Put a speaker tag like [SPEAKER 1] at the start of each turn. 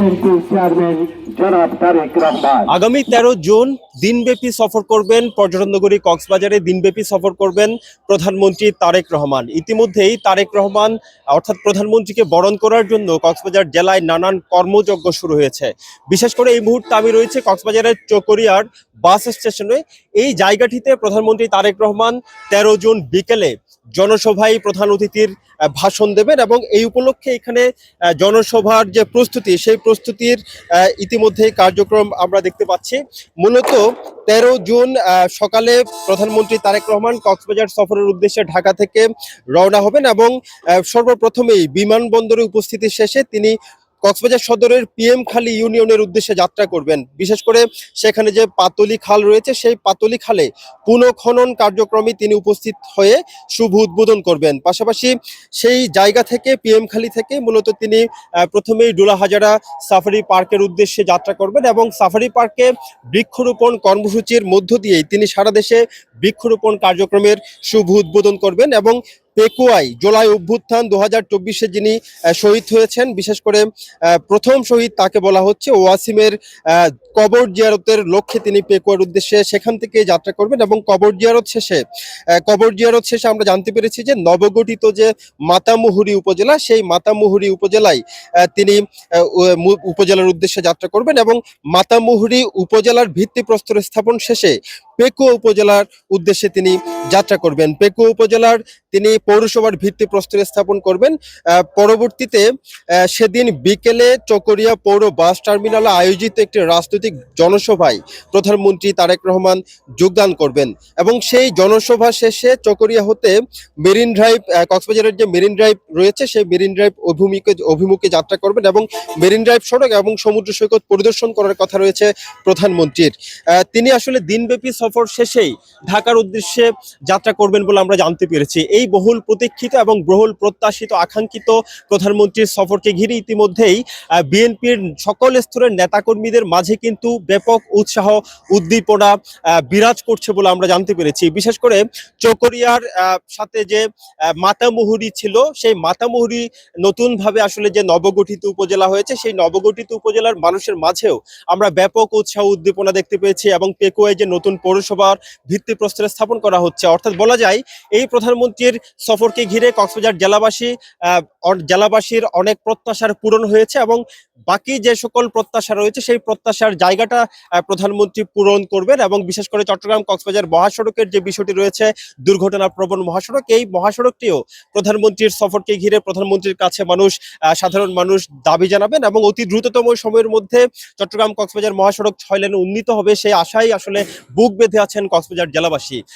[SPEAKER 1] বিএনপির চেয়ারম্যান জনাব তারেক রহমান।
[SPEAKER 2] আগামী 13 জুন দিনব্যাপী সফর করবেন পর্যটন নগরী কক্সবাজারে, দিনব্যাপী সফর করবেন প্রধানমন্ত্রী তারেক রহমান। ইতিমধ্যেই তারেক রহমান অর্থাৎ প্রধানমন্ত্রীকে বরণ করার জন্য কক্সবাজার জেলায় নানান কর্মযজ্ঞ শুরু হয়েছে। বিশেষ করে এই মুহূর্তে আমি রয়েছে কক্সবাজারের চকরিয়ার বাস স্টেশনে। এই জায়গাটিতে প্রধানমন্ত্রী তারেক রহমান 13 জুন বিকেলে জনসভায় প্রধান অতিথির ভাষণ দেবেন এবং এই উপলক্ষে এখানে জনসভার যে প্রস্তুতি, সেই প্রস্তুতির ইতিমধ্যে কার্যক্রম আমরা দেখতে পাচ্ছি। মূলত 13 জুন সকালে প্রধানমন্ত্রী তারেক রহমান কক্সবাজার সফরের উদ্দেশ্যে ঢাকা থেকে রওনা হবেন এবং সর্বপ্রথমেই বিমানবন্দরে উপস্থিতি শেষে তিনি কক্সবাজার সদরের পিএম খালি ইউনিয়নের উদ্দেশ্যে যাত্রা করবেন। বিশেষ করে সেখানে যে পাতলি খাল রয়েছে, সেই পাতলি খালে পুনঃখনন কার্যক্রমে তিনি উপস্থিত হয়ে শুভ উদ্বোধন করবেন। পাশাপাশি সেই জায়গা থেকে পিএম খালি থেকে মূলত তিনি প্রথমেই ডোলা হাজারা সাফারি পার্কের উদ্দেশ্যে যাত্রা করবেন এবং সাফারি পার্কে বৃক্ষরোপণ কর্মসূচির মধ্য দিয়েই তিনি সারা দেশে বৃক্ষরোপণ কার্যক্রমের শুভ উদ্বোধন করবেন এবং পেকুয়াই জুলাই অভ্যুত্থান 2024-এ যিনি শহীদ হয়েছেন, বিশেষ করে প্রথম শহীদ তাকে বলা হচ্ছে, ওয়াসিমের কবর জিয়ারতের লক্ষ্যে তিনি পেকুয়ার উদ্দেশ্যে সেখান থেকে যাত্রা করবেন এবং কবর জিয়ারত শেষে আমরা জানতে পেরেছি যে নবগঠিত যে মাতামুহুরী উপজেলা, সেই মাতামুহুরী উপজেলায় তিনি উপজেলার উদ্দেশ্যে যাত্রা করবেন এবং মাতামুহুরী উপজেলার ভিত্তিপ্রস্তর স্থাপন শেষে পেকুয়া উপজেলার উদ্দেশ্যে তিনি যাত্রা করবেন। পেকুয়া উপজেলার তিনি পৌরসভার ভিত্তিপ্রস্তর স্থাপন করবেন। পরবর্তীতে সেদিন বিকেলে চকরিয়া পৌর বাস টার্মিনালে আয়োজিত একটি রাজনৈতিক জনসভায় প্রধানমন্ত্রী তারেক রহমান যোগদান করবেন এবং সেই জনসভা শেষে চকরিয়া হতে মেরিন ড্রাইভ, কক্সবাজারের যে মেরিন ড্রাইভ রয়েছে, সেই মেরিন ড্রাইভ অভিমুখে যাত্রা করবেন এবং মেরিন ড্রাইভ সড়ক এবং সমুদ্র সৈকত পরিদর্শন করার কথা রয়েছে প্রধানমন্ত্রীর। তিনি আসলে দিনব্যাপী সফর শেষেই ঢাকার উদ্দেশ্যে যাত্রা করবেন বলে আমরা জানতে পেরেছি। এই বহুল প্রতীক্ষিত এবং বহুল প্রত্যাশিত আকাঙ্ক্ষিত প্রধানমন্ত্রীর সফরকে ঘিরে ইতিমধ্যেই বিএনপির সকল স্তরের নেতাকর্মীদের মাঝে কিন্তু ব্যাপক উৎসাহ উদ্দীপনা বিরাজ করছে বলে আমরা জানতে পেরেছি। বিশেষ করে চকরিয়ার সাথে যে মাতামুহুরী ছিল, সেই মাতামুহুরী নতুনভাবে আসলে যে নবগঠিত উপজেলা হয়েছে, সেই নবগঠিত উপজেলার মানুষের মাঝেও আমরা ব্যাপক উৎসাহ উদ্দীপনা দেখতে পেয়েছি এবং পেকুয়ায় যে নতুন পৌরসভার ভিত্তিপ্রস্তর স্থাপন করা হচ্ছে, অর্থাৎ বলা যায় এই প্রধানমন্ত্রীর সফরকে ঘিরে কক্সবাজার জেলাবাসীর অনেক প্রত্যাশার পূরণ হয়েছে এবং বাকি যে সকল প্রত্যাশা রয়েছে সেই প্রত্যাশার জায়গাটা প্রধানমন্ত্রী পূরণ করবেন এবং বিশেষ করে চট্টগ্রাম কক্সবাজার মহাসড়কের যে বিষয়টি রয়েছে, দুর্ঘটনা প্রবণ মহাসড়ক, এই মহাসড়কটিও প্রধানমন্ত্রীর সফরকে ঘিরে প্রধানমন্ত্রীর কাছে সাধারণ মানুষ দাবি জানাবেন এবং অতি দ্রুততম সময়ের মধ্যে চট্টগ্রাম কক্সবাজার মহাসড়ক 6 লেনে উন্নীত হবে, সেই আশাই আসলে বুক বেঁধে আছেন কক্সবাজার জেলাবাসী।